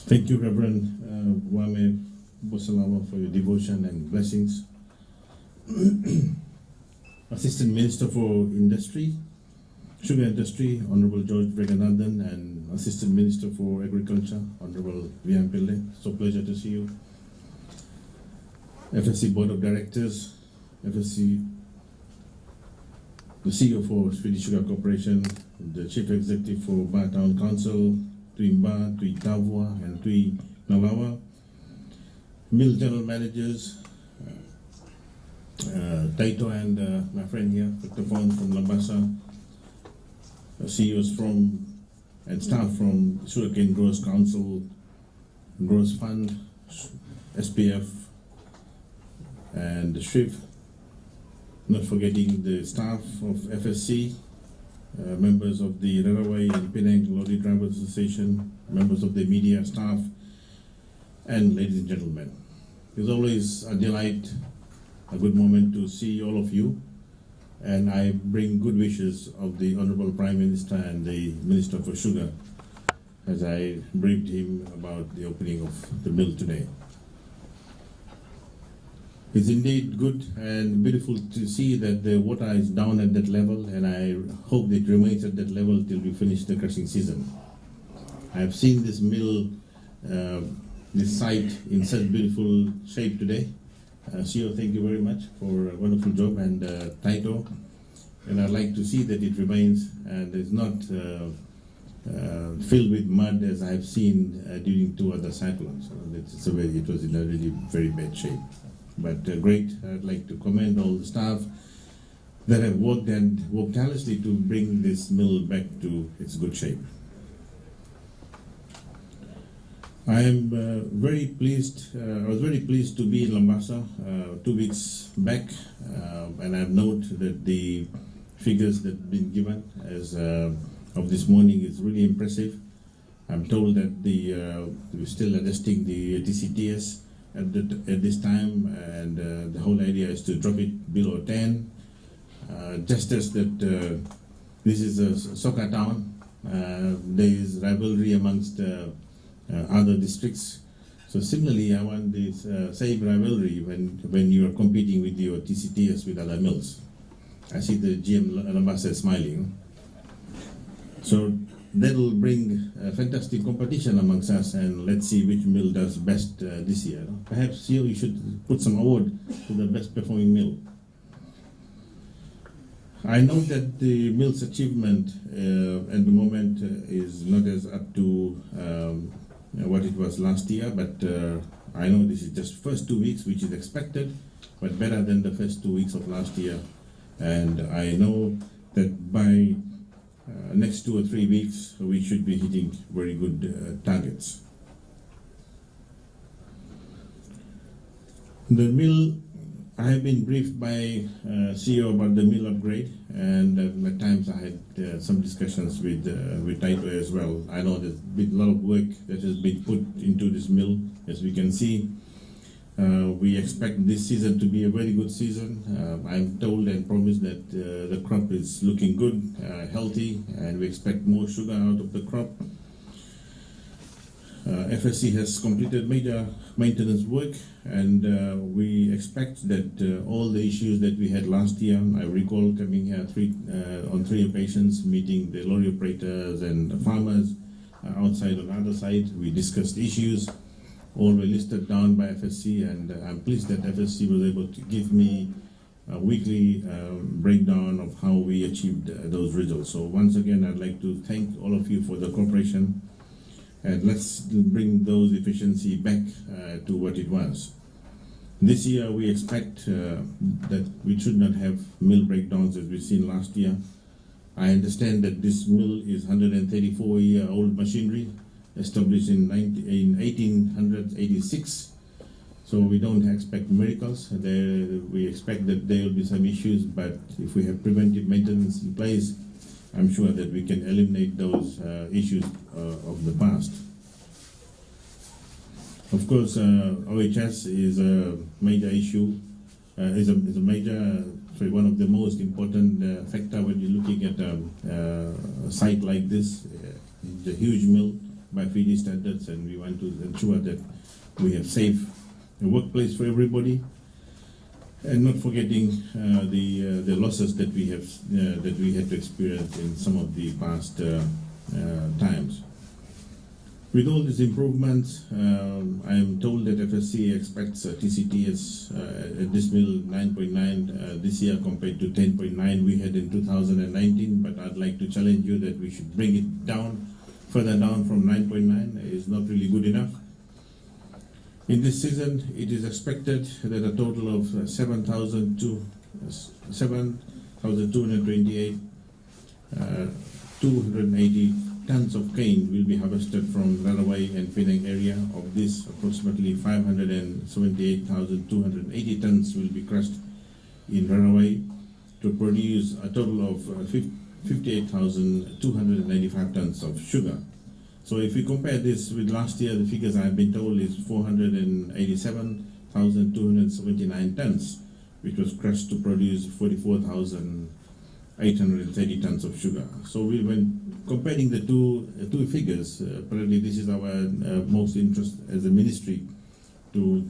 Thank you, Reverend Wame Bosalama, for your devotion and blessings. Assistant Minister for Industry, Sugar Industry, Honorable George Reganathan, and Assistant Minister for Agriculture, Honorable Vian Pillai. So pleasure to see you. FSC Board of Directors, FSC, the CEO for Swedish Sugar Corporation, the Chief Executive for Ba Town Council, Tui Mba, Tui Tavua, and Tui Nalawa, Mill General Managers, Taito and my friend here, Dr. Fong from Lambasa, CEOs from and staff from Sugarcane Growers Council, Growers Fund, SPF, and the SHRIF, not forgetting the staff of FSC, members of the Rarawai and Penang Lorry Drivers Association, members of the media staff, and ladies and gentlemen. It's always a delight, a good moment to see all of you, and I bring good wishes of the Honorable Prime Minister and the Minister for Sugar as I briefed him about the opening of the mill today. It's indeed good and beautiful to see that the water is down at that level, and I hope it remains at that level till we finish the crushing season. I have seen this mill, this site in such beautiful shape today. CEO, thank you very much for a wonderful job, and Taito, and I'd like to see that it remains and is not filled with mud as I've seen during two other cyclones. It was in a really very bad shape. But great. I'd like to commend all the staff that have worked tirelessly to bring this mill back to its good shape. I am very pleased. I was very pleased to be in Lambasa 2 weeks back, and I note that the figures that have been given as of this morning is really impressive. I'm told that we're still adjusting the TCTS at this time, and the whole idea is to drop it below 10. Just as that this is a soccer town, there is rivalry amongst other districts. So similarly, I want this same rivalry when you are competing with your TCTS with other mills. I see the GM Lambasa smiling. So that will bring fantastic competition amongst us, and let's see which mill does best this year. Perhaps you should put some award to the best performing mill. I know that the mill's achievement at the moment is not as up to what it was last year, but I know this is just first 2 weeks, which is expected, but better than the first 2 weeks of last year. And I know that by next 2 or 3 weeks, we should be hitting very good targets. The mill, I have been briefed by CEO about the mill upgrade, and at times I had some discussions with Taito as well. I know there's been a lot of work that has been put into this mill, as we can see. We expect this season to be a very good season. I'm told and promised that the crop is looking good, healthy, and we expect more sugar out of the crop. FSC has completed major maintenance work, and we expect that all the issues that we had last year, I recall coming here on 3 occasions, meeting the lorry operators and the farmers outside on the other side. We discussed issues. All were listed down by FSC, and I'm pleased that FSC was able to give me a weekly breakdown of how we achieved those results. So once again, I'd like to thank all of you for the cooperation, and let's bring those efficiency back to what it was. This year, we expect that we should not have mill breakdowns as we've seen last year. I understand that this mill is 134-year-old machinery, established in 1886, so we don't expect miracles. We expect that there will be some issues, but if we have preventive maintenance in place, I'm sure that we can eliminate those issues of the past. Of course, OHS is a major issue, one of the most important factor when you're looking at a site like this. It's a huge mill, by Fiji standards, and we want to ensure that we have safe workplace for everybody, and not forgetting the losses that we had to experience in some of the past times. With all these improvements, I am told that FSC expects TCTS at this mill 9.9 this year compared to 10.9 we had in 2019, but I'd like to challenge you that we should bring it down, further down from 9.9. It's not really good enough. In this season, it is expected that a total of 7,228 280 tons of cane will be harvested from Rarawai and Penang area. Of this, approximately 578,280 tons will be crushed in Rarawai to produce a total of 58,295 tons of sugar. So if we compare this with last year, the figures I have been told is 487,279 tons, which was crushed to produce 44,830 tons of sugar. So when comparing the two figures, apparently this is our most interest as a ministry to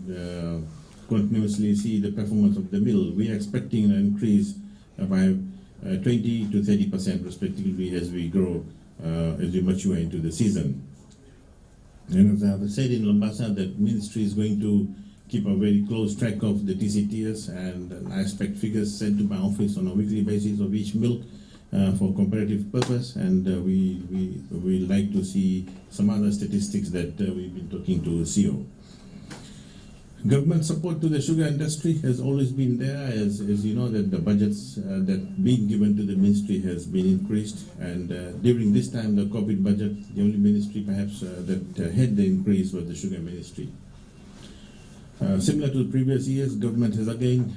continuously see the performance of the mill. We are expecting an increase by 20 to 30% respectively as we grow, as we mature into the season. And as I have said in Lambasa, that ministry is going to keep a very close track of the TCTS, and I expect figures sent to my office on a weekly basis of each mill for comparative purpose, and we like to see some other statistics that we've been talking to CEO. Government support to the sugar industry has always been there, as you know, that the budgets that being given to the ministry has been increased, and during this time the COVID budget, the only ministry perhaps that had the increase was the sugar ministry. Similar to the previous years, government has again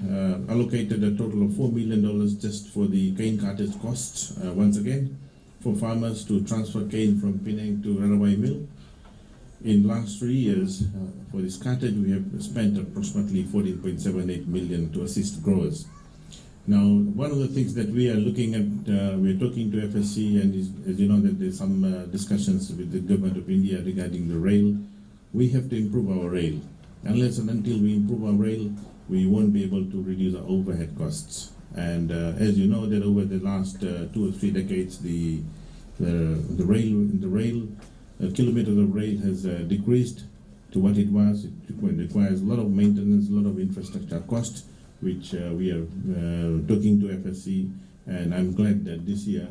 allocated a total of $4 million just for the cane cartage costs, once again, for farmers to transfer cane from Penang to Rarawai Mill. In last 3 years, for this cartage, we have spent approximately 14.78 million to assist growers. Now, one of the things that we are looking at, we're talking to FSC, and as you know, that there's some discussions with the government of India regarding the rail. We have to improve our rail. Unless and until we improve our rail, we won't be able to reduce our overhead costs. And as you know, that over the last 2 or 3 decades, the kilometers of rail has decreased to what it was. It requires a lot of maintenance, a lot of infrastructure cost, which we are talking to FSC, and I'm glad that this year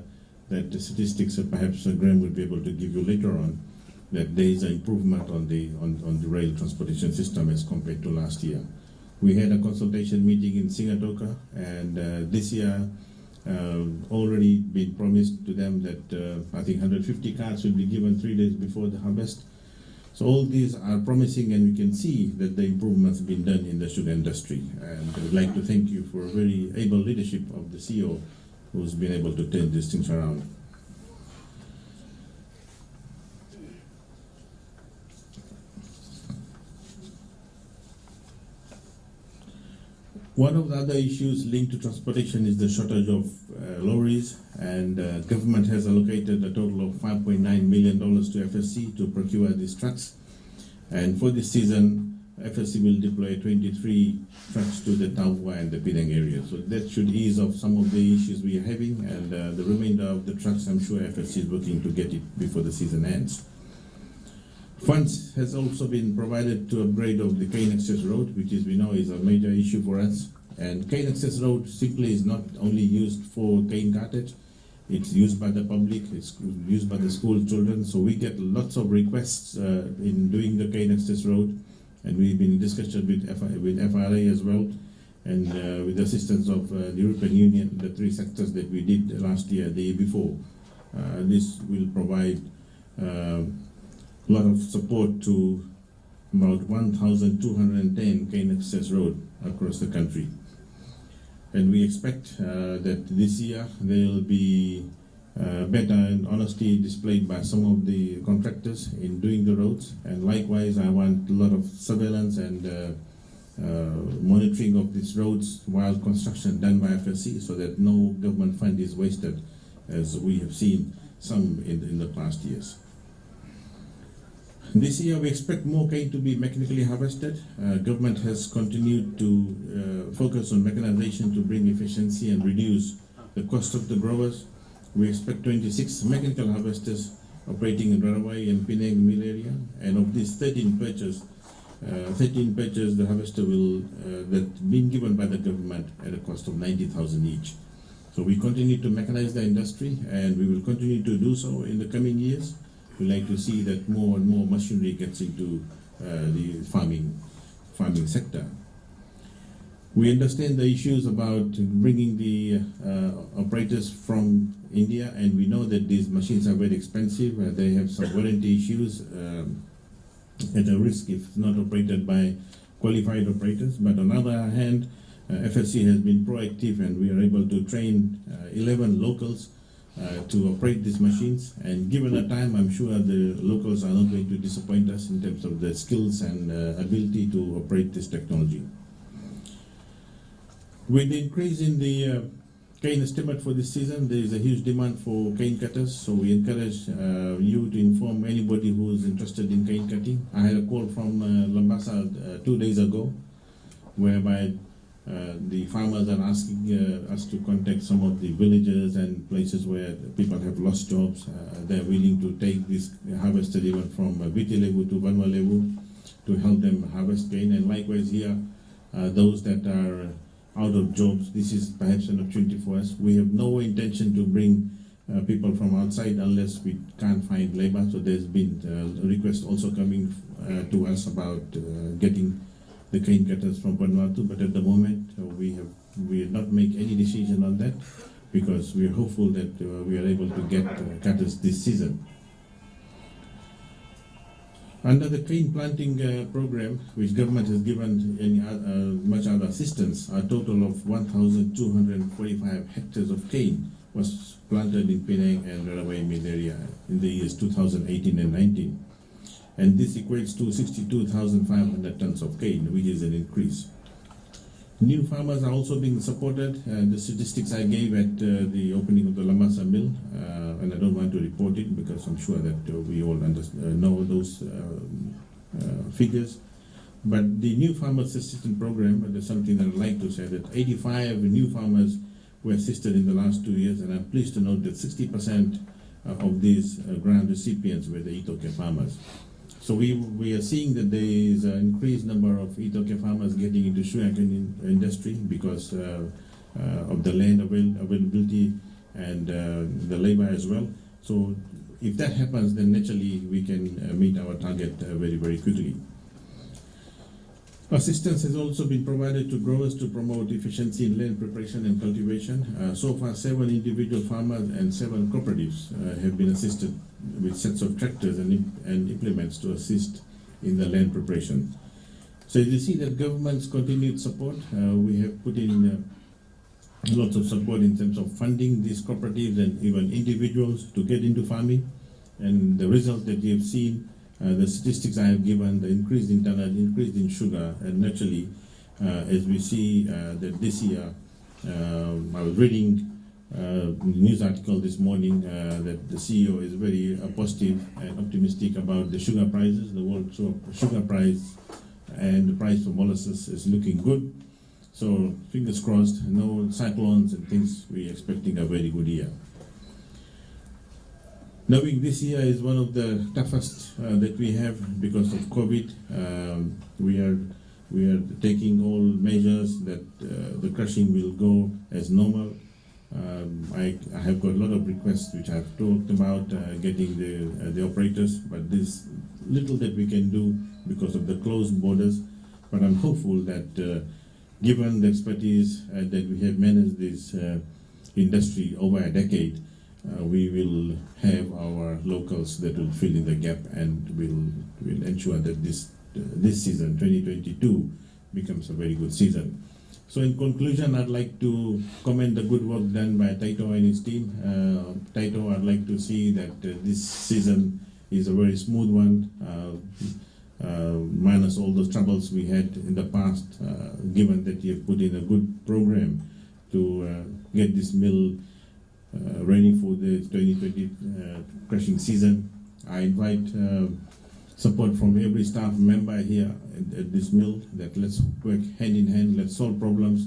that the statistics that perhaps Graham will be able to give you later on, that there is an improvement on the rail transportation system as compared to last year. We had a consultation meeting in Singatoka, and this year already been promised to them that I think 150 carts will be given 3 days before the harvest. So all these are promising, and we can see that the improvements have been done in the sugar industry. And I would like to thank you for a very able leadership of the CEO who's been able to turn these things around. One of the other issues linked to transportation is the shortage of lorries, and government has allocated a total of $5.9 million to FSC to procure these trucks. And for this season, FSC will deploy 23 trucks to the Tauhua and the Penang area. So that should ease off some of the issues we are having, and the remainder of the trucks, I'm sure FSC is working to get it before the season ends. Funds has also been provided to upgrade of the cane access road, which we know is a major issue for us. And cane access road simply is not only used for cane cartage, it's used by the public, it's used by the school children. So we get lots of requests in doing the cane access road, and we've been in discussion with FRA as well, and with the assistance of the European Union, the 3 sectors that we did last year, the year before. This will provide lot of support to about 1,210 cane access road across the country. And we expect that this year there will be better and honesty displayed by some of the contractors in doing the roads. And likewise, I want a lot of surveillance and monitoring of these roads while construction done by FSC, so that no government fund is wasted, as we have seen some in the past years. This year we expect more cane to be mechanically harvested. Government has continued to focus on mechanization to bring efficiency and reduce the cost of the growers. We expect 26 mechanical harvesters operating in Rarawai and Penang Mill area, and of these 13 perches, the harvester will that been given by the government at a cost of 90,000 each. So we continue to mechanize the industry, and we will continue to do so in the coming years. We like to see that more and more machinery gets into the farming sector. We understand the issues about bringing the operators from India, and we know that these machines are very expensive. They have some warranty issues at a risk if not operated by qualified operators. But on the other hand, FSC has been proactive, and we are able to train 11 locals to operate these machines, and given the time, I'm sure the locals are not going to disappoint us in terms of the skills and ability to operate this technology. With the increase in the cane estimate for this season, there is a huge demand for cane cutters, so we encourage you to inform anybody who is interested in cane cutting. I had a call from Lambasa 2 days ago, whereby the farmers are asking us to contact some of the villages and places where people have lost jobs. They're willing to take this harvested even from Vitilevu to Vanualevu to help them harvest cane. And likewise here, those that are out of jobs, this is perhaps an opportunity for us. We have no intention to bring people from outside unless we can't find labor. So there's been a request also coming to us about getting the cane cutters from Vanuatu, but at the moment we have not made any decision on that, because we are hopeful that we are able to get cutters this season. Under the cane planting program, which government has given much other assistance, a total of 1,245 hectares of cane was planted in Penang and Rarawai Mill area in the years 2018 and 19. And this equates to 62,500 tons of cane, which is an increase. New farmers are also being supported. The statistics I gave at the opening of the Lambasa Mill, and I don't want to report it because I'm sure that we all know those figures. But the new farmers assistance program, there's something that I'd like to say, that 85 new farmers were assisted in the last 2 years, and I'm pleased to note that 60% of these grant recipients were the Itoke farmers. So we are seeing that there is an increased number of Itoke farmers getting into sugarcane industry because of the land availability and the labor as well. So if that happens, then naturally we can meet our target very, very quickly. Assistance has also been provided to growers to promote efficiency in land preparation and cultivation. So far, 7 individual farmers and 7 cooperatives have been assisted with sets of tractors and implements to assist in the land preparation. So you see that government's continued support. We have put in lots of support in terms of funding these cooperatives and even individuals to get into farming. And the result that you have seen, the statistics I have given, the increase in tonnage, increase in sugar, and naturally, as we see that this year, I was reading a news article this morning that the CEO is very positive and optimistic about the sugar prices. The world sugar price and the price for molasses is looking good. So fingers crossed, no cyclones and things, we're expecting a very good year. Knowing this year is one of the toughest that we have because of COVID, we are taking all measures that the crushing will go as normal. I have got a lot of requests which I've talked about getting the operators, but this little that we can do because of the closed borders. But I'm hopeful that given the expertise that we have managed this industry over a decade, we will have our locals that will fill in the gap and will ensure that this season, 2022, becomes a very good season. So in conclusion, I'd like to commend the good work done by Taito and his team. Taito, I'd like to see that this season is a very smooth one, minus all those troubles we had in the past, given that you have put in a good program to get this mill ready for the 2020 crushing season. I invite support from every staff member here at this mill, that let's work hand in hand, let's solve problems.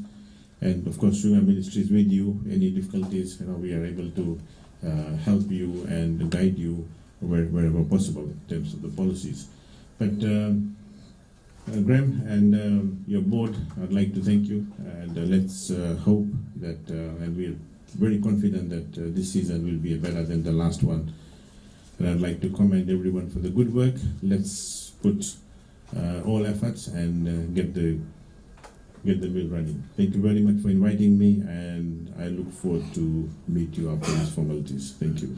And of course, Sugar Ministry is with you. Any difficulties, we are able to help you and guide you wherever possible in terms of the policies. But Graham and your board, I'd like to thank you, and let's hope that, and we're very confident that this season will be better than the last one. And I'd like to commend everyone for the good work. Let's put all efforts and get the mill running. Thank you very much for inviting me, and I look forward to meet you after these formalities. Thank you.